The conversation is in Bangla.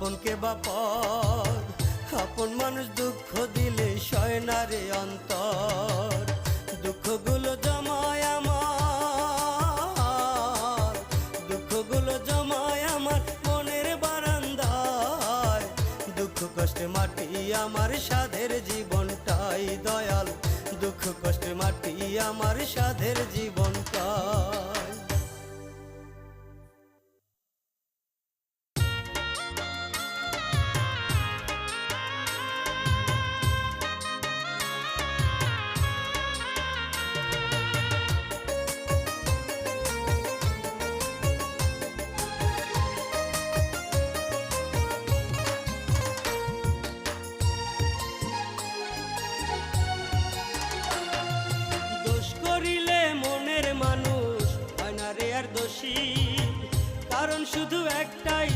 আপনকে বা পর, আপন মানুষ দুঃখ দিলে সয় না রে অন্তর। দুঃখগুলো জমায় আমার, দুঃখগুলো জমায় আমার মনের বারান্দায়। দুঃখ কষ্টে মাটি আমার সাধের জীবনটাই দয়াল, দুঃখ কষ্টে মাটি আমার সাধের জীবনটাই। দোষী কারণ শুধু একটাই